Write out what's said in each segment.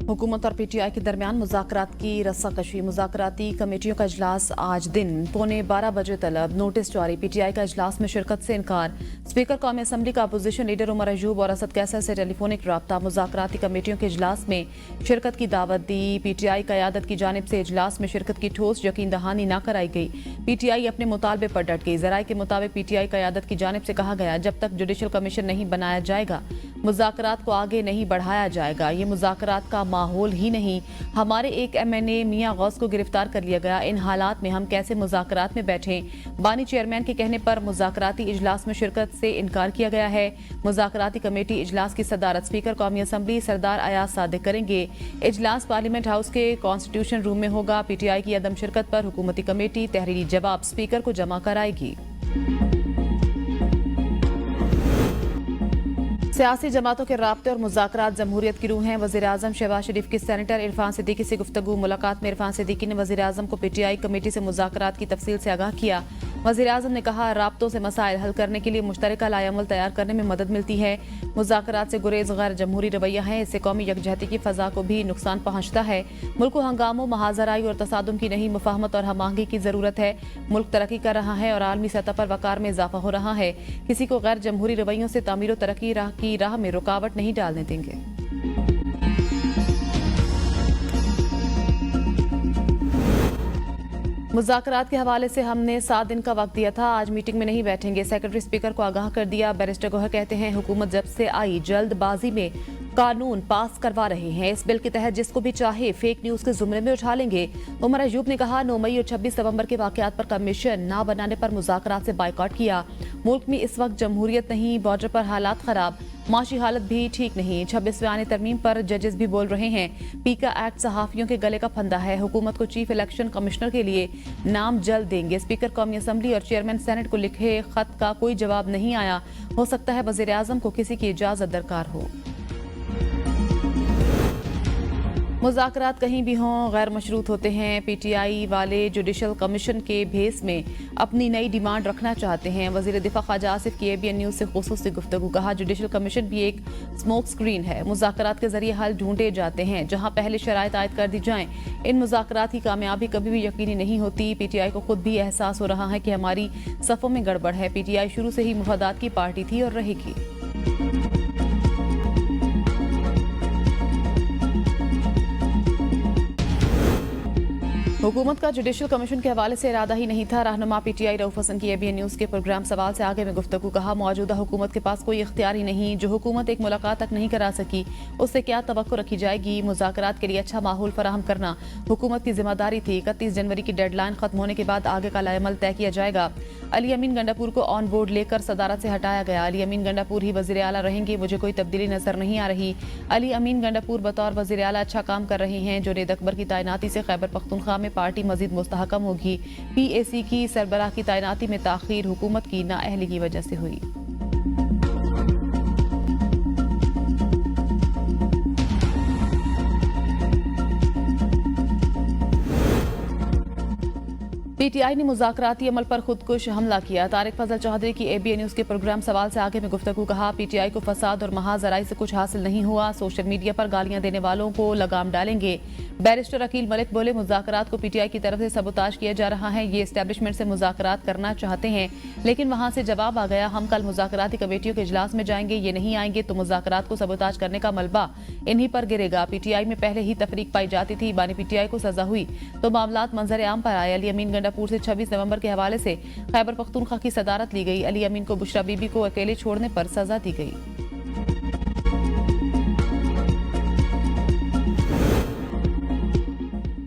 हुकूमत और पीटीआई के दरमियान मुज़ाकरात की रस्साकशी। मुज़ाकराती कमेटियों का इजलास आज दिन 11:15 बजे तलब। नोटिस जारी। पीटीआई का इजलास में शिरकत से इनकार। स्पीकर कौमी असम्बली का अपोजिशन लीडर उमर अयूब और असद कैसर से टेलीफोनिक रब्ता। मुज़ाकराती कमेटियों के इजलास में शिरकत की दावत दी। पीटीआई क़यादत की जानिब से इजलास में शिरकत की ठोस यकीन दहानी न कराई गई। पीटीआई अपने मुतालबे पर डट गई। ज़राए के मुताबिक पीटीआई क़यादत की जानिब से कहा गया, जब तक जुडिशल कमीशन नहीं बनाया जाएगा मुज़ाकरात को आगे नहीं बढ़ाया जाएगा। ये मुज़ाकरात का माहौल ही नहीं। हमारे एक MNA मियां गौस को गिरफ्तार कर लिया गया। इन हालात में हम कैसे मुज़ाकरात में बैठें? बानी चेयरमैन के कहने पर मुज़ाकराती इजलास में शिरकत से इनकार किया गया है। मुज़ाकराती कमेटी इजलास की सदारत स्पीकर कौमी असम्बली सरदार अयाज सादिक करेंगे। इजलास पार्लियामेंट हाउस के कॉन्स्टिट्यूशन रूम में होगा। पीटीआई की अदम शिरकत पर हुकूमती कमेटी तहरीरी जवाब स्पीकर को जमा कराएगी। सियासी जमातों के राब्ते और मुज़ाकरात जमहूरियत की रूह हैं। वज़ीर आज़म शहबाज शरीफ की सेनेटर इरफान सिद्दीकी से गुफ्तगू। मुलाकात में इरफान सिद्दीकी ने वज़ीर आज़म को पीटीआई कमेटी से मुज़ाकरात की तफसील से आगाह किया। वज़ीर आज़म ने कहा, राब्तों से मसाइल हल करने के लिए मुश्तरका लाएअमल तैयार करने में मदद मिलती है। मुज़ाकरात से गुरेज गैर जमहूरी रवैया है। इससे कौमी यकजहती की फ़ज़ा को भी नुकसान पहुँचता है। मुल्क को हंगामों, महाजराई और तसादुम की नहीं, मुफाहमत और हमआहंगी की ज़रूरत है। मुल्क तरक्की कर रहा है और आलमी सतह पर वक़ार में इजाफा हो रहा है। किसी को गैर जमहूरी रवैयों से तामीर और तरक्की की राह में रुकावट नहीं डालने देंगे। मुज़ाकरात के हवाले से हमने 7 दिन का वक्त दिया था, आज मीटिंग में नहीं बैठेंगे। सेक्रेटरी स्पीकर को आगाह कर दिया। बैरिस्टर गोहर कहते हैं, हुकूमत जब से आई जल्दबाजी में कानून पास करवा रहे हैं। इस बिल के तहत जिसको भी चाहे फेक न्यूज के जुमरे में उठा लेंगे। उमर अयूब ने कहा, 9 मई और 26 नवंबर के वाकयात पर कमीशन ना बनाने पर मुज़ाकरात से बाइकआउट किया। मुल्क में इस वक्त जमहूरियत नहीं, बॉर्डर पर हालात खराब, माशी हालत भी ठीक नहीं। 26वें आने तरमीम पर जजेस भी बोल रहे हैं। पीका एक्ट सहाफियों के गले का फंदा है। हुकूमत को चीफ इलेक्शन कमिश्नर के लिए नाम जल्द देंगे। स्पीकर कौमी असम्बली और चेयरमैन सेनेट को लिखे खत का कोई जवाब नहीं आया। हो सकता है वज़ीर आज़म को किसी की इजाजत दरकार हो। मुज़ाकरात कहीं भी हों गैर मशरूत होते हैं। पीटीआई वाले जुडिशल कमीशन के भेस में अपनी नई डिमांड रखना चाहते हैं। वज़ीर दिफा ख्वाजा आसिफ की ABN न्यूज़ से खुसूसी गुफ्तगू। कहा, जुडिशल कमीशन भी एक स्मोक स्क्रीन है। मुज़ाकरात के जरिए हल ढूंढे जाते हैं। जहां पहले शराइत आयद कर दी जाएं, इन मुज़ाकरात की कामयाबी कभी भी यकीनी नहीं होती। पीटीआई को खुद भी एहसास हो रहा है कि हमारी सफ़ों में गड़बड़ है। पीटीआई शुरू से ही मुफादात की पार्टी थी और रहेगी। हुकूमत का जुडिशल कमीशन के हवाले से इरादा ही नहीं था। रहनुमा पीटीआई रऊफ हसन की ABN न्यूज़ के प्रोग्राम सवाल से आगे में गुफ्तगू। कहा, मौजूदा हुकूमत के पास कोई इख्तियार ही नहीं। जो हुकूमत एक मुलाकात तक नहीं करा सकी, उससे क्या तवक्को रखी जाएगी? मुज़ाकरात के लिए अच्छा माहौल फराहम करना हुकूमत की जिम्मेदारी थी। 31 जनवरी की डेडलाइन खत्म होने के बाद आगे का लाएअमल तय किया जाएगा। अली अमीन गंडापुर को ऑन बोर्ड लेकर सदारत से हटाया गया। अली अमीन गंडापुर ही वज़ीर आला रहेंगे। मुझे कोई तब्दीली नजर नहीं आ रही। अली अमीन गंडापुर बतौर वज़ीर आला अच्छा काम कर रहे हैं। जुनेद अकबर की तैनाती से खैबर पख्तूनख्वा में पार्टी मजीद मुस्तहकम होगी। PAC की सरबराह की तैनाती में ताखीर हुकूमत की नाअहली की वजह से हुई। पीटीआई ने मुज़ाकराती अमल पर खुदकुश हमला किया। तारिक फजल चौधरी की ABN न्यूज़ के प्रोग्राम सवाल से आगे में गुफ्तगू। कहा, पीटीआई को फसाद और महाजराई से कुछ हासिल नहीं हुआ। सोशल मीडिया पर गालियां देने वालों को लगाम डालेंगे। बैरिस्टर अकील मलिक बोले, मुज़ाकरात को पीटीआई की तरफ से सबोताज किया जा रहा है। ये एस्टेब्लिशमेंट से मुज़ाकरात करना चाहते हैं, लेकिन वहां से जवाब आ गया, हम कल मुज़ाकराती कमेटियों के इजलास में जाएंगे। ये नहीं आएंगे तो मुज़ाकरात को सबोताज करने का मलबा इन्हीं पर गिरेगा। पीटीआई में पहले ही तफरीक पाई जाती थी। बानी पीटीआई को सजा हुई तो मामलात मंजर आम पर आए। अली अमीन गंडापुर से 26 नवंबर के हवाले से खैबर पख्तूनख्वा की सदारत ली गई। अली अमीन को बुशरा बीबी को अकेले छोड़ने पर सजा दी गई।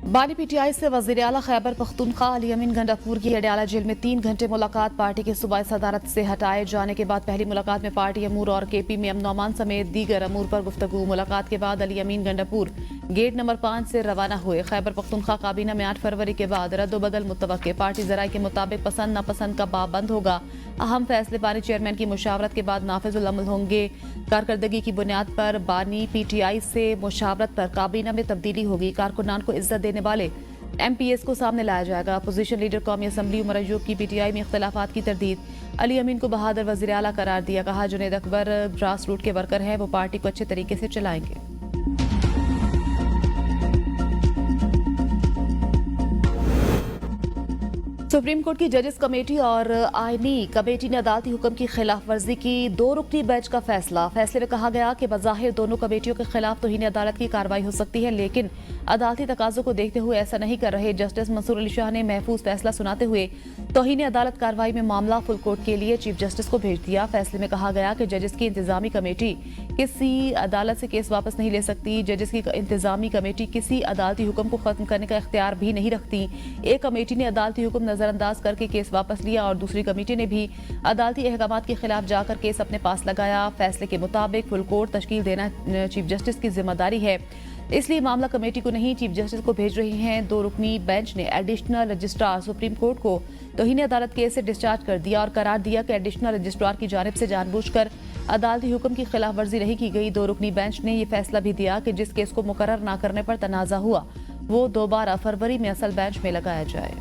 बानी पीटीआई से वज़ीर आला खैबर पख्तूनख्वा अली अमीन गंडापुर की अडयाला जेल में 3 घंटे मुलाकात। पार्टी के सूबाई सदारत से हटाए जाने के बाद पहली मुलाकात में पार्टी अमूर और KP में अमन अमान समेत दीगर अमूर पर गुफ्तगू। मुलाकात के बाद अली अमीन गंडापुर गेट नंबर 5 से रवाना हुए। खैबर पख्तूनख्वा काबीना में 8 फरवरी के बाद रद्दोबदल मुतवक्के। पार्टी जराये के मुताबिक पसंद नापसंद का बाब बंद होगा। अहम फैसले बानी चेयरमैन की मुशावरत के बाद नाफिजुल अमल होंगे। कारकर्दगी की बुनियाद पर बानी पीटीआई से मुशावरत पर काबीना में तब्दीली होगी। कारकुनान को इज्जत देने वाले MPS को सामने लाया जाएगा। अपोजिशन लीडर कौमी असम्बली उमर अयूब की पीटीआई में इख्तलाफात की तरदीद। अली अमीन को बहादुर वज़ीर आला करार दिया। कहा, जुनेद अकबर ग्रास रूट के वर्कर हैं, वो पार्टी को अच्छे तरीके से चलाएंगे। सुप्रीम कोर्ट की जजेस कमेटी और आईनी कमेटी ने अदालती हुक्म की खिलाफ वर्जी की। 2 रुकनी बेंच का फैसले में कहा गया कि बज़ाहिर दोनों कमेटियों के खिलाफ तौहीन अदालत की कार्रवाई हो सकती है, लेकिन अदालती तकाजों को देखते हुए ऐसा नहीं कर रहे। जस्टिस मंसूर अली शाह ने महफूज फैसला सुनाते हुए तौहीन अदालत कार्रवाई में मामला फुल कोर्ट के लिए चीफ जस्टिस को भेज दिया। फैसले में कहा गया कि जजेस की इंतजामी कमेटी किसी अदालत से केस वापस नहीं ले सकती। जजेस की इंतजामी कमेटी किसी अदालती हुक्म को खत्म करने का इख्तियार भी नहीं रखती। एक कमेटी ने अदालती हुक्म नजरअंदाज करके केस वापस लिया और दूसरी कमेटी ने भी अदालती अहकामात के खिलाफ जाकर केस अपने पास लगाया। फैसले के मुताबिक फुल कोर्ट तश्कील देना चीफ जस्टिस की जिम्मेदारी है, इसलिए मामला कमेटी को नहीं चीफ जस्टिस को भेज रही हैं। 2 रुकनी बेंच ने एडिशनल रजिस्ट्रार सुप्रीम कोर्ट को तौहीन अदालत केस से डिस्चार्ज कर दिया और करार दिया कि एडिशनल रजिस्ट्रार की जानिब से जानबूझकर अदालती हुक्म की खिलाफ वर्जी नहीं की गई। 2 रुकनी बेंच ने यह फैसला भी दिया कि जिस केस को मुकर्रर न करने पर तनाजा हुआ वो दोबारा फरवरी में असल बेंच में लगाया जाए।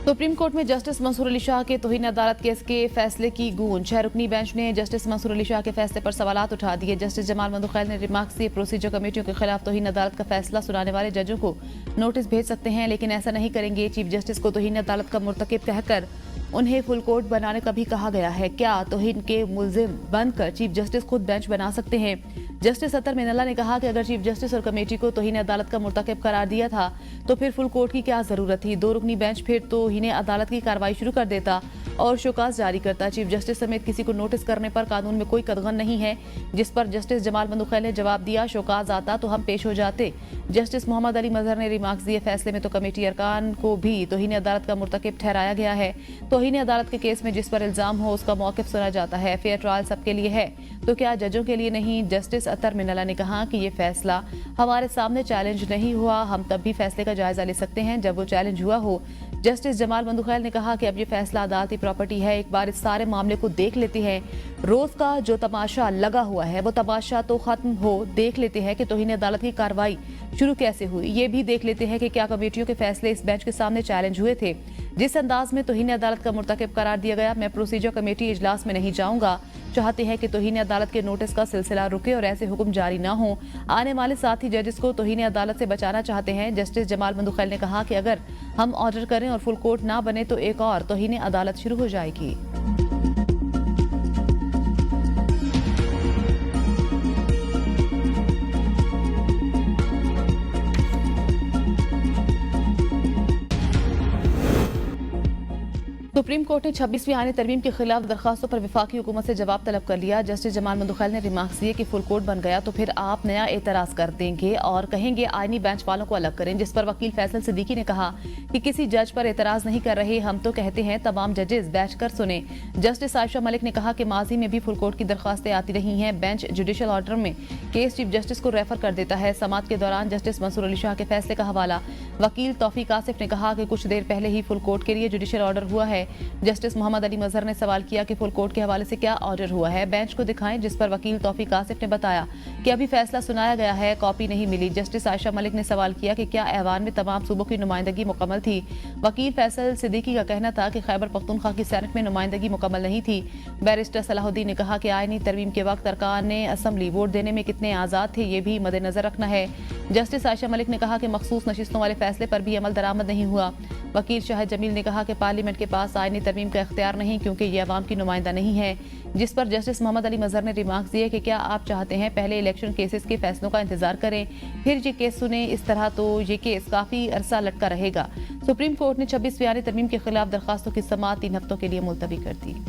सुप्रीम कोर्ट में जस्टिस मंसूर अली शाह के तौहीन अदालत केस के फैसले की गूंज। 6 रुकनी बेंच ने जस्टिस मंसूर अली शाह के फैसले पर सवालात उठा दिए। जस्टिस जमाल मंदुखैल ने रिमार्क्स दिए, प्रोसीजर कमेटियों के खिलाफ तौहीन अदालत का फैसला सुनाने वाले जजों को नोटिस भेज सकते हैं, लेकिन ऐसा नहीं करेंगे। चीफ जस्टिस को तौहीन अदालत का मुर्तकिब कहकर उन्हें फुल कोर्ट बनाने का भी कहा गया है। क्या तौहीन के मुलजिम बनकर चीफ जस्टिस खुद बेंच बना सकते हैं? जस्टिस अतर मिनल्ला ने कहा कि अगर चीफ जस्टिस और कमेटी को तौहीन अदालत का मुर्तकिब करार दिया था तो फिर फुल कोर्ट की क्या जरूरत थी? 2 रुकनी बेंच फिर तौहीन अदालत की कार्रवाई शुरू कर देता और शोकाज जारी करता। चीफ जस्टिस समेत किसी को नोटिस करने पर कानून में कोई कदगन नहीं है, जिस पर जस्टिस जमाल मंदुखैल ने जवाब दिया, शोकाज आता तो हम पेश हो जाते। जस्टिस मोहम्मद अली मजहर ने रिमार्क्स दिए, फैसले में तो कमेटी अरकान को भी तौहीन अदालत का मुर्तकिब ठहराया गया है। तौहीन अदालत के केस में जिस पर इल्जाम हो उसका मौक़िफ़ सुना जाता है। फेयर ट्रायल सबके लिए है तो क्या जजों के लिए नहीं? जस्टिस अतर मिनल्ला ने कहा कि ये फैसला हमारे सामने चैलेंज नहीं हुआ, हम तब भी फैसले का जायजा ले सकते हैं जब वो चैलेंज हुआ हो। जस्टिस जमाल मंदुखैल ने कहा कि अब ये फैसला अदालती प्रॉपर्टी है, एक बार इस सारे मामले को देख लेते हैं। रोज का जो तमाशा लगा हुआ है वो तमाशा तो खत्म हो, देख लेते हैं कि तौहीन अदालत की कार्रवाई शुरू कैसे हुई। ये भी देख लेते हैं कि क्या कमेटियों के फैसले इस बेंच के सामने चैलेंज हुए थे। जिस अंदाज में तौहीन अदालत का मुर्तकिब करार दिया गया, मैं प्रोसीजर कमेटी इजलास में नहीं जाऊंगा। चाहते हैं कि तौहीन अदालत के नोटिस का सिलसिला रुके और ऐसे हुक्म जारी न हो। आने वाले साथी जजेस को तौहीन अदालत से बचाना चाहते हैं। जस्टिस जमाल मंदुखैल ने कहा कि अगर हम ऑर्डर करें और फुल कोर्ट ना बने तो एक और तौहीन अदालत शुरू हो जाएगी। सुप्रीम कोर्ट ने 26वीं आईनी तरमीम के खिलाफ दरखास्तों पर वफाकी हुकूमत से जवाब तलब कर लिया। जस्टिस जमाल मंदुखैल ने रिमार्क्स दिए कि फुल कोर्ट बन गया तो फिर आप नया एतराज कर देंगे और कहेंगे आईनी बेंच वालों को अलग करें, जिस पर वकील फैसल सिद्दीकी ने कहा कि किसी जज पर एतराज नहीं कर रहे, हम तो कहते हैं तमाम जजेस बैठ कर सुने। जस्टिस आयशा मलिक ने कहा कि माजी में भी फुल कोर्ट की दरखास्तें आती रही हैं, बेंच जुडिशल ऑर्डर में केस चीफ जस्टिस को रेफर कर देता है। समाअत के दौरान जस्टिस मंसूर अली शाह के फैसले का हवाला वकील तौफीक आसिफ ने कहा कि कुछ देर पहले ही फुल कोर्ट के लिए जुडिशल ऑर्डर हुआ है। जस्टिस मोहम्मद अली मजहर ने सवाल किया कि फुल कोर्ट के हवाले से क्या ऑर्डर हुआ है, बेंच को दिखाएं, जिस पर वकील तौफीक आसिफ ने बताया कि अभी फैसला सुनाया गया है, कॉपी नहीं मिली। जस्टिस आयशा मलिक ने सवाल किया कि क्या ऐवान में तमाम सूबों की नुमाइंदगी मुकम्मल थी। वकील फैसल सिद्दीकी का कहना था कि खैबर पख्तूनख्वा की सेनेट में नुमाइंदगी मुकम्मल नहीं थी। बैरिस्टर सलाहुद्दीन ने कहा कि आईनी तरमीम के वक्त अरकान ने असम्बली वोट देने में कितने आज़ाद थे, ये भी मद्देनजर रखना है। जस्टिस आयशा मलिक ने कहा कि मखसूस नशिस्तों वाले फैसले पर भी अमल दरामद नहीं हुआ। वकील शाहिद जमील ने कहा कि पार्लियामेंट के पास आईनी तरमीम का इख्तियार नहीं, क्योंकि ये अवाम की नुमाइंदा नहीं है। जिस पर जस्टिस मोहम्मद अली मजहर ने रिमार्क्स दिए कि क्या आप चाहते हैं पहले इलेक्शन केसेस के फैसलों का इंतजार करें फिर ये केस सुने? इस तरह तो ये केस काफी अरसा लटका रहेगा। सुप्रीम कोर्ट ने 26वीं आईनी तरमीम के खिलाफ दरखास्तों की समाअत 3 हफ्तों के लिए मुलतवी कर दी।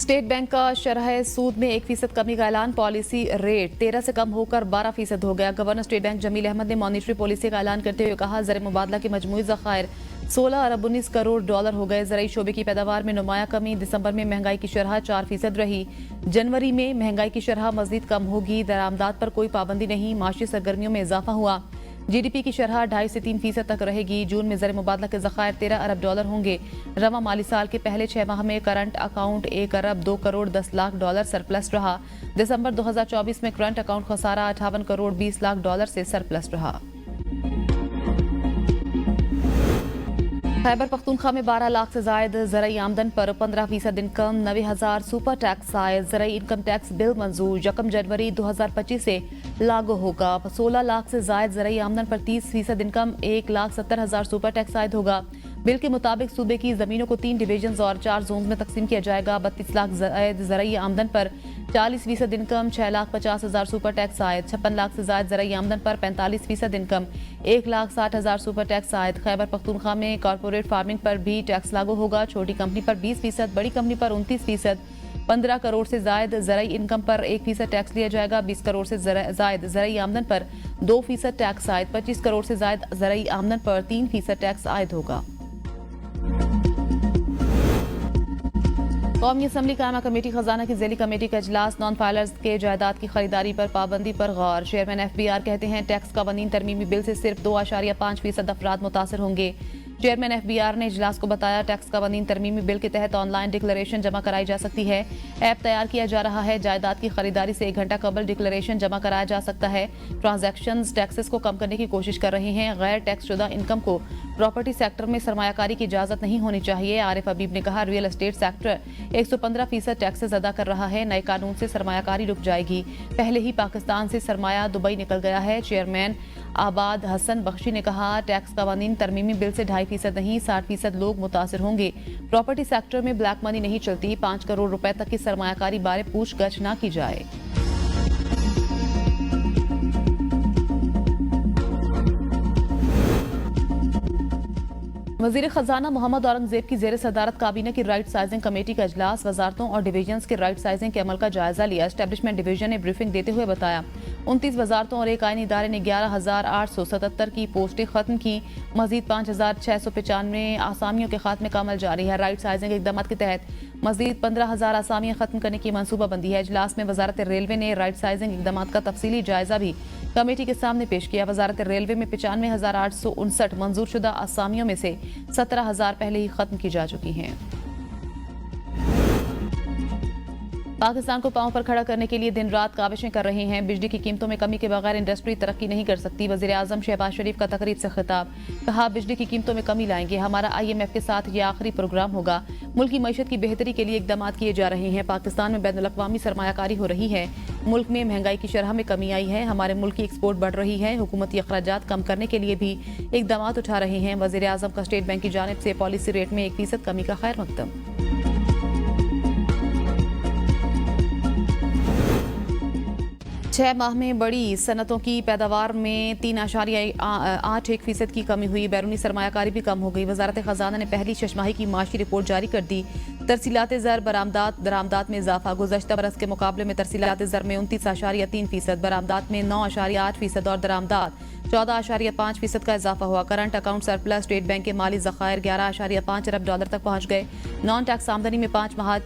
स्टेट बैंक का शरह सूद में 1% कमी का ऐलान, पॉलिसी रेट 13 से कम होकर 12% हो गया। Governor state bank Jameel Ahmed ने मॉनिटरी पॉलिसी का ऐलान करते हुए कहा, ज़र मुबादला के मजमूई ज़खायर 16 अरब 19 करोड़ डॉलर हो गए। ज़राई शोबे की पैदावार में नुमाया कमी, दिसंबर में महंगाई की शरह 4% रही, जनवरी में महंगाई की शरह मजीद कम होगी। दरामदात पर कोई पाबंदी नहीं, माशी सरगर्मियों में इजाफा हुआ। GDP की शरह 2.5 से 3% तक रहेगी। जून में ज़र मुबादला के ज़खायर $13 अरब होंगे। रवा माली साल के पहले 6 माह में करंट अकाउंट $1 अरब 2 करोड़ 10 लाख सरप्लस रहा। दिसंबर 2024 में करंट अकाउंट खसारा $58 करोड़ 20 लाख से सरप्लस रहा। खैबर पख्तूनख्वा में 12 लाख से जायद ज़रई आमदन पर 15% इनकम, 90,000 सुपर टैक्स आए। ज़रई इनकम टैक्स बिल मंजूर, 1 जनवरी 2025 से लागू होगा। 16 लाख से जायद ज़रई आमदन पर 30% इनकम, 1,70,000 सुपर टैक्स आयद होगा। बिल के मुताबिक सूबे की ज़मीनों को 3 डिवीजन और 4 जोन में तकसीम किया जाएगा। 32 लाख जायद ज़रई आमदन पर 40% इनकम, 6,50,000 सुपर टैक्स आयद। 56 लाख से जायद ज़रई आमदन पर 45% इनकम, 1,60,000 सुपर टैक्स आयद। खैबर पख्तूनख्वा में कॉर्पोरेट फार्मिंग पर भी टैक्स लागू होगा। छोटी कंपनी पर 20%, बड़ी कंपनी पर 29%। 15 करोड़ से जायद ज़रई इनकम पर 1% टैक्स लिया जाएगा। 20 करोड़ से जायद ज़रई आमदन पर 2% टैक्स आयद। 25 करोड़ से जायद ज़रई आमदन पर 3% टैक्स आयद होगा। कौमी असम्बली कायमा कमेटी खजाना की ज़ैली कमेटी का इजलास, नॉन फाइलर्स के जायदाद की खरीदारी पर पाबंदी पर गौर। चेयरमैन FBR कहते हैं टैक्स कवानीन तरमीमी बिल से सिर्फ 2.5% अफराद मुतासर होंगे। चेयरमैन FBR ने इजलास को बताया टैक्स कवानीन तरमीमी बिल के तहत ऑनलाइन डिक्लेरेशन जमा कराई जा सकती है। ऐप तैयार किया जा रहा है। जायदाद की खरीदारी से 1 घंटा कबल डिक्लेरेशन जमा कराया जा सकता है। ट्रांजैक्शंस टैक्सेस को कम करने की कोशिश कर रहे हैं। गैर टैक्स शुदा इनकम को प्रॉपर्टी सेक्टर में सरमायाकारी की इजाजत नहीं होनी चाहिए। आरिफ हबीब ने कहा रियल एस्टेट सेक्टर 115% टैक्सेस अदा कर रहा है। नए कानून से सरमायाकारी रुक जाएगी। पहले ही पाकिस्तान से सरमाया दुबई निकल गया है। चेयरमैन आबाद हसन बख्शी ने कहा टैक्स कवानीन तरमीमी बिल से 2.5% नहीं 60% लोग मुतासर होंगे। प्रॉपर्टी सेक्टर में ब्लैक मनी नहीं चलती। 5 करोड़ रुपए तक की सरमायाकारी बारे पूछगछ न की जाए। वज़ीर खजाना मोहम्मद औरंगजेब की ज़ेर सदारत काबीना की राइट साइजिंग कमेटी का इजलास, वजारतों और डिवीजन्स के राइट साइजिंग के अमल का जायजा लिया। एस्टेब्लिशमेंट डिवीजन ने ब्रीफिंग देते हुए बताया 29 वजारतों और एक आईनी इदारे ने 11,877 की पोस्टें खत्म की। मजीद 5,695 आसामियों के खात्मे का अमल जारी है। राइट साइजिंग इकदाम के तहत मजीद 15,000 आसामियाँ खत्म करने की मनसूबाबंदी है। इजलास में वजारत रेलवे ने राइट साइजिंग इकदाम का तफसीली जायजा भी कमेटी के सामने पेश किया। वजारत रेलवे में 95,859 मंजूर शुदा आसामियों में से 17,000 पहले ही खत्म की जा चुकी हैं। पाकिस्तान को पांव पर खड़ा करने के लिए दिन रात काविशें कर रहे हैं। बिजली की कीमतों में कमी के बगैर इंडस्ट्री तरक्की नहीं कर सकती। वज़ीर आज़म शहबाज शरीफ का तकरीब से खिताब, कहा बिजली की कीमतों में कमी लाएंगे। हमारा IMF के साथ यह आखिरी प्रोग्राम होगा। मुल्क की मईशत की बेहतरी के लिए इकदाम किए जा रहे हैं। पाकिस्तान में बैनुल-अक़वामी सरमायाकारी हो रही है। मुल्क में महंगाई की शरह में कमी आई है। हमारे मुल्क की एक्सपोर्ट बढ़ रही है। हुकूमती अखराजात कम करने के लिए भी इकदाम उठा रहे हैं। वज़ीर आज़म का स्टेट बैंक की जानिब से पॉलिसी रेट में 1% कमी का खैर मकदम। 6 माह में बड़ी सनतों की पैदावार में 3.81% की कमी हुई। बैरूनी सरमायाकारी भी कम हो गई। वजारत खजाना ने पहली छमाही की माशी रिपोर्ट जारी कर दी। तरसीलात ज़र बरामदात में इजाफा, गुज़श्ता बरस के मुकाबले में तरसीलात ज़र में 29.3%, बरामदात में 9.8% और दरामदात 14.5% का इजाफा हुआ। Current account surplus, state bank के माली ज़खायर $11.5 अरब तक पहुँच गए। नॉन टैक्स आमदनी में 5 माह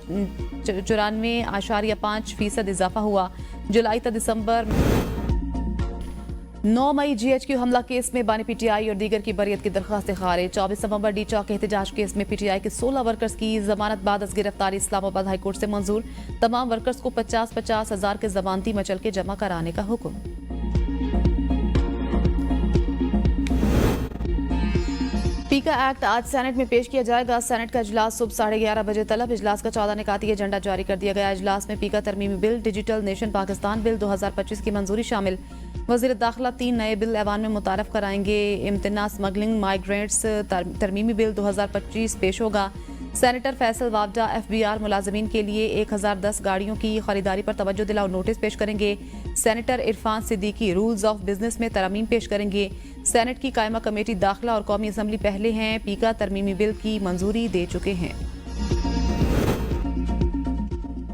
94.5% इजाफा हुआ। जुलाई तक दिसंबर 9 मई GHQ हमला केस में बानी PTI और दीगर की बरियत की दरख्वास्त खारिज। 24 नवंबर डी चौक एहतजाज केस में PTI के 16 वर्कर्स की जमानत बाद अज़ गिरफ्तारी इस्लामाबाद हाईकोर्ट से मंजूर। तमाम वर्कर्स को 50-50 हज़ार के जमानती मचल के जमा कराने का हुक्म। पीका एक्ट आज सेनेट में पेश किया जाएगा। सेनेट का इजलास सुबह 11:30 बजे तलब। इजलास का 14 निकाती एजेंडा जारी कर दिया गया। इजलास में पीका तरमीमी bill, digital nation Pakistan bill 2025 की मंजूरी शामिल। वज़ीर दाखिला 3 नए बिल ऐवान में मुतारफ कराएंगे। इम्तना स्मगलिंग माइग्रेंट्स तरमीमी बिल 2025 पेश होगा। सेनेटर फैसल वावडा FBR मुलाजमीन के लिए 1010 गाड़ियों की खरीदारी पर तवज्जो दिलाओ नोटिस पेश करेंगे। Senator Irfan Siddiqui rules of business में तरमीम पेश करेंगे। सेनेट की कायमा कमेटी दाखिला और कौमी असम्बली पहले हैं। पीका तरमीमी बिल की मंजूरी दे चुके हैं।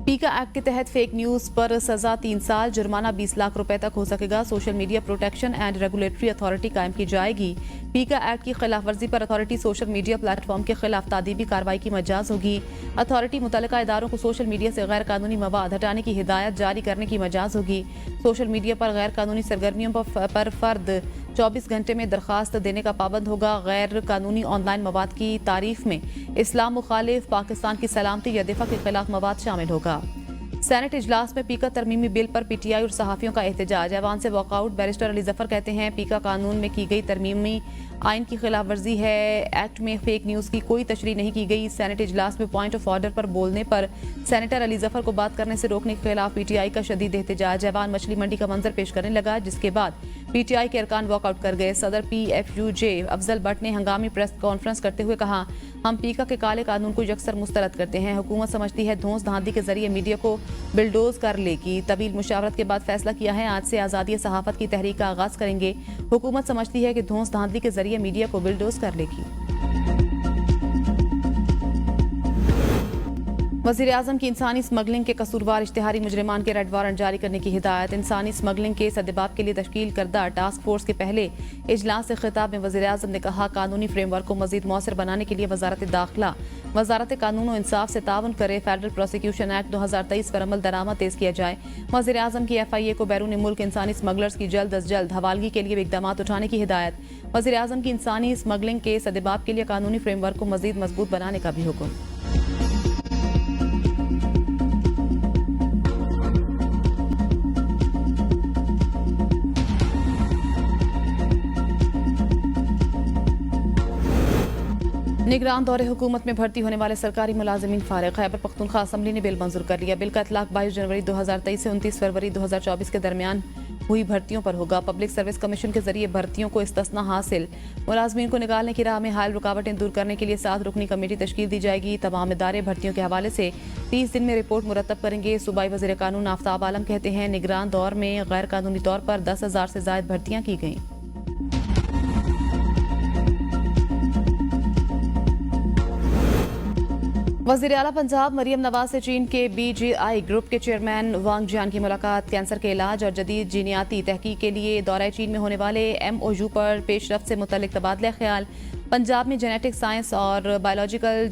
पीका एक्ट के तहत फेक न्यूज़ पर सजा 3 साल, जुर्माना 20 लाख रुपए तक हो सकेगा। Social media protection and regulatory authority कायम की जाएगी। पीका एक्ट की खिलाफ वर्जी पर अथॉरिटी सोशल मीडिया प्लेटफॉर्म के खिलाफ तादीबी कार्रवाई की मजाज होगी। अथॉरिटी मुतल्लिका इदारों को सोशल मीडिया से गैर कानूनी मवाद हटाने की हिदायत जारी करने की मजाज होगी। सोशल मीडिया पर गैर कानूनी सरगर्मियों पर फर्द 24 घंटे में दरखास्त देने का पाबंद होगा। गैर कानूनी ऑनलाइन मवाद की तारीफ में इस्लाम मुखालिफ, पाकिस्तान की सलामती या दिफा के खिलाफ मवाद शामिल होगा। सेनेट इजलास में पीका तरमीमी बिल पर पीटीआई और सहाफियों का एहतजाज। ऐवान से वॉकआउट। बैरिस्टर अली जफर कहते हैं पीका कानून में की गई तरमीमी आइन की खिलाफ वर्जी है। एक्ट में फेक न्यूज़ की कोई तशरीह नहीं की गई। सेनेट इजलास में पॉइंट ऑफ ऑर्डर पर बोलने पर सेनेटर अली जफर को बात करने से रोकने के खिलाफ पीटीआई का शदीद एहतजाज। ऐवान मछली मंडी का मंजर पेश करने लगा, जिसके बाद पीटीआई के अरकान वॉकआउट कर गए। सदर PFUJ अफजल भट्ट ने हंगामी प्रेस कॉन्फ्रेंस करते हुए कहा, हम पीका के काले कानून को यकसर मुस्तरद करते हैं। हुकूमत समझती है धौंस धांधी के जरिए मीडिया को बिलडोज कर लेगी। तवील मुशावरत के बाद फैसला किया है, आज से आज़ादी सहाफत की तहरीक का आगाज करेंगे। हुकूमत समझती है कि धौंस धांधी के जरिए मीडिया को बिलडोज कर लेगी। वज़ीर-ए-आज़म की इंसानी स्मगलिंग के कसूरवार इश्तिहारी मुजरिमान के रेड वारंट जारी करने की हिदायत। इंसानी स्मगलिंग के सद्देबाब के लिए तश्कील करदा टास्क फोर्स के पहले इजलास से खिताब में वज़ीर-ए-आज़म ने कहा, कानूनी फ्रेमवर्क को मज़ीद मौसर बनाने के लिए वजारत दाखिला वजारत कानून और इंसाफ से ताउन करे। फेडरल प्रोसिक्यूशन एक्ट 2023 पर अमल दरामद तेज किया जाए। वज़ीर-ए-आज़म की FIA को बैरून मुल्क इंसानी स्मगलर्स की जल्द अज जल्द हवालगी के लिए इकदाम उठाने की हिदायत। वज़ीर-ए-आज़म की इंसानी स्मगलिंग के सद्देबाब के लिए कानूनी फ्रेमवर्क को मज़ीद मजबूत बनाने का भी हुक्म। निगरान दौरे हुकूमत में भर्ती होने वाले सरकारी मुलाजिमीन फारिग। खैबर पख्तूनख्वा असम्बली ने बिल मंजूर कर लिया। बिल का इतलाक 22 जनवरी 2023 से 29 फरवरी 2024 के दरमियान हुई भर्तियों पर होगा। पब्लिक सर्विस कमीशन के जरिए भर्तियों को इस्तिस्ना हासिल मुलाजमीन को निकालने की राह में हाल रुकावटें दूर करने के लिए 7 रुकनी कमेटी तश्कील दी जाएगी। तमाम इदारे भर्तियों के हवाले से 30 दिन में रिपोर्ट मुरतब करेंगे। सूबाई वज़ीर कानून आफ्ताब आलम कहते हैं, निगरान दौर में गैर कानूनी तौर पर 10,000 से ज़ायद भर्तियाँ की गईं। वज़ीर आला पंजाब मरियम नवाज से चीन के BGI ग्रुप के चेयरमैन वांग जियान की मुलाकात। कैंसर के इलाज और जदीद जीनियाती तहकीक के लिए दौरा चीन में होने वाले MOU पर पेशरफ्त से मुतल्लिक तबादला ख्याल। पंजाब में जेनेटिक साइंस और बायोलॉजिकल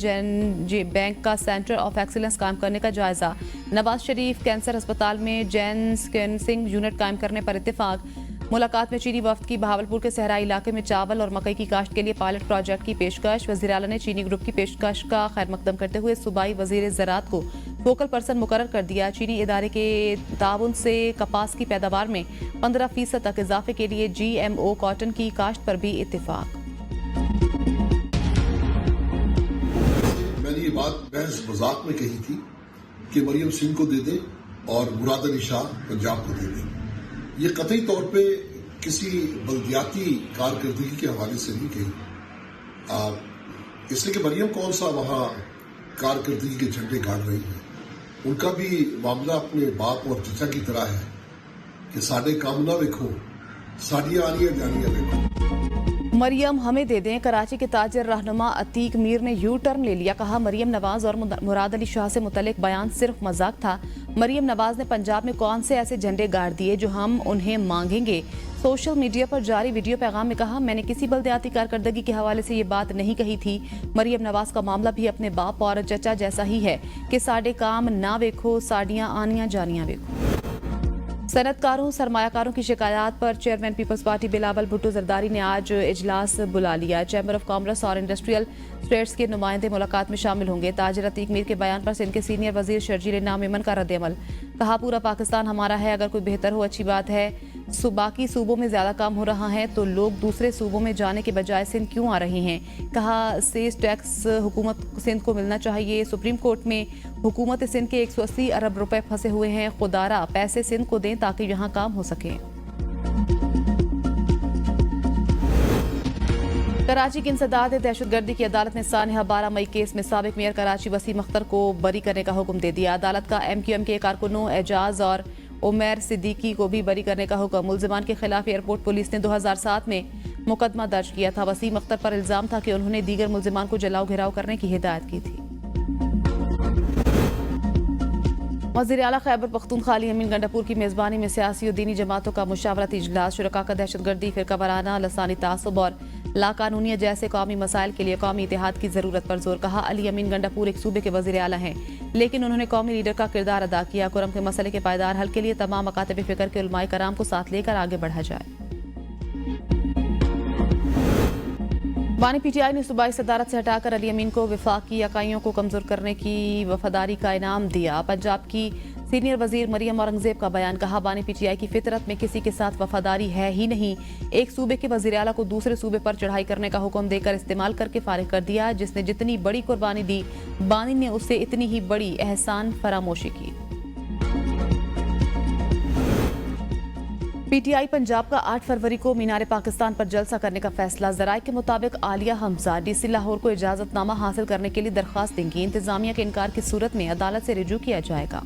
बैंक का सेंटर ऑफ एक्सीलेंस कायम करने का जायजा। नवाज शरीफ कैंसर अस्पताल में जेन स्कैनसिंग यूनिट कायम करने पर इत्तेफाक। मुलाकात में चीनी वफ्द की बहावलपुर के सहराई इलाके में चावल और मकई की काश्त के लिए पायलट प्रोजेक्ट की पेशकश। वज़ीर आला ने चीनी ग्रुप की पेशकश का खैर मकदम करते हुए सूबाई वज़ीर ज़राअत को फोकल पर्सन मुकर्रर कर दिया। चीनी इदारे के ताउन से कपास की पैदावार में 15% तक इजाफे के लिए GMO कॉटन की काश्त पर भी इत्तेफाक। मैंने ये बात बहस मजाक में कही थी कि मरियम सिंह को दे दे और मुराद अली शाह पंजाब को दे दे। ये कतई तौर पे किसी बल्दियाती कारकर्दगी के हवाले से नहीं कही, इसलिए कि मरियम कौन सा वहां कारकर्दगी के झंडे गाड़ रही है। उनका भी मामला अपने बाप और चचा की तरह है कि साडे काम ना देखो, साड़ियां आनियां जानियां देखो। मरियम हमें दे दें। कराची के ताजर रहनुमा अतीक मीर ने यू टर्न ले लिया। कहा, मरियम नवाज और मुराद अली शाह से मुतल्लिक बयान सिर्फ मजाक था। मरियम नवाज ने पंजाब में कौन से ऐसे झंडे गाड़ दिए जो हम उन्हें मांगेंगे। सोशल मीडिया पर जारी वीडियो पैगाम में कहा, मैंने किसी बल्दियाती कारकर्दगी के हवाले से ये बात नहीं कही थी। मरियम नवाज का मामला भी अपने बाप और चचा जैसा ही है कि साडे काम ना देखो, साड़ियां आनियां जानियां देखो। सनतकारों सरमायाकारों की शिकायत पर chairman Peoples Party Bilawal Bhutto Zardari ने आज इजलास बुला लिया। चैम्बर ऑफ कॉमर्स और इंडस्ट्रियल ट्रेड्स के नुमाइंदे मुलाकात में शामिल होंगे। ताजिर अतीक मीर के बयान पर सिंध के सीनियर वजीर शर्जील नामेमन का रद्द-ए-अमल। कहा, पूरा पाकिस्तान हमारा है, अगर कोई बेहतर हो अच्छी बात है। बाकी सूबों में ज्यादा काम हो रहा है तो लोग दूसरे सूबों में जाने के बजाय सिंध क्यों आ रहे हैं। कहा, सेस टैक्स हुकूमत सिंध को मिलना चाहिए। सुप्रीम कोर्ट में हुकूमत सिंध के 180 अरब रुपए फंसे हुए हैं। खुदारा पैसे सिंध को दें ताकि यहाँ काम हो सके। कराची की इंसदाद दहशतगर्दी की अदालत ने सानहा 12 मई केस में साबिक मेयर कराची वसीम अख्तर को बरी करने का हुक्म दे दिया। अदालत का MQM के कारकुनों एजाज और उमैर सिद्दीकी को भी बरी करने का हुक्म। मुल्जिमान के खिलाफ एयरपोर्ट पुलिस ने 2007 में मुकदमा दर्ज किया था। वसीम अख्तर पर इल्जाम था कि उन्होंने दीगर मुल्जिमान को जलाओ घिराव करने की हिदायत की थी। वज़ीर आला खैबर पख्तूनख्वा अली अमीन गंडापुर की मेज़बानी में सियासी और दीनी जमातों का मुशावरती इजलास। शुरका का दहशतगर्दी, फिरका वाराना, लसानी तासुब और लाकानूनियत जैसे कौमी मसाइल के लिए कौमी इत्तेहाद की जरूरत पर जोर। कहा, अली अमीन गंडापुर एक सूबे के वज़ीर आला हैं, लेकिन उन्होंने कौमी लीडर का किरदार अदा किया। कुरम के मसले के पायदार हल के लिए तमाम मकातब फ़िक्र के उलमाए कराम को साथ लेकर आगे बढ़ा जाए। बानी पीटीआई ने सूबाई सदारत से हटाकर अली अमीन को वफाकी इकाइयों को कमजोर करने की वफादारी का इनाम दिया। पंजाब की सीनियर वजीर मरियम औरंगजेब का बयान, कहा बानी पीटीआई की फितरत में किसी के साथ वफादारी है ही नहीं। एक सूबे के वजीर आला को दूसरे सूबे पर चढ़ाई करने का हुक्म देकर इस्तेमाल करके फारिग कर दिया। जिसने जितनी बड़ी कुर्बानी दी, बानी ने उससे इतनी ही बड़ी एहसान फरामोशी की। पीटीआई पंजाब का 8 फरवरी को मीनार पाकिस्तान पर जलसा करने का फैसला। जराये के मुताबिक आलिया हमजा डीसी लाहौर को इजाजतनामा हासिल करने के लिए दरख्वास्त देंगी। इंतजामिया के इनकार की सूरत में अदालत से रिजू किया जाएगा।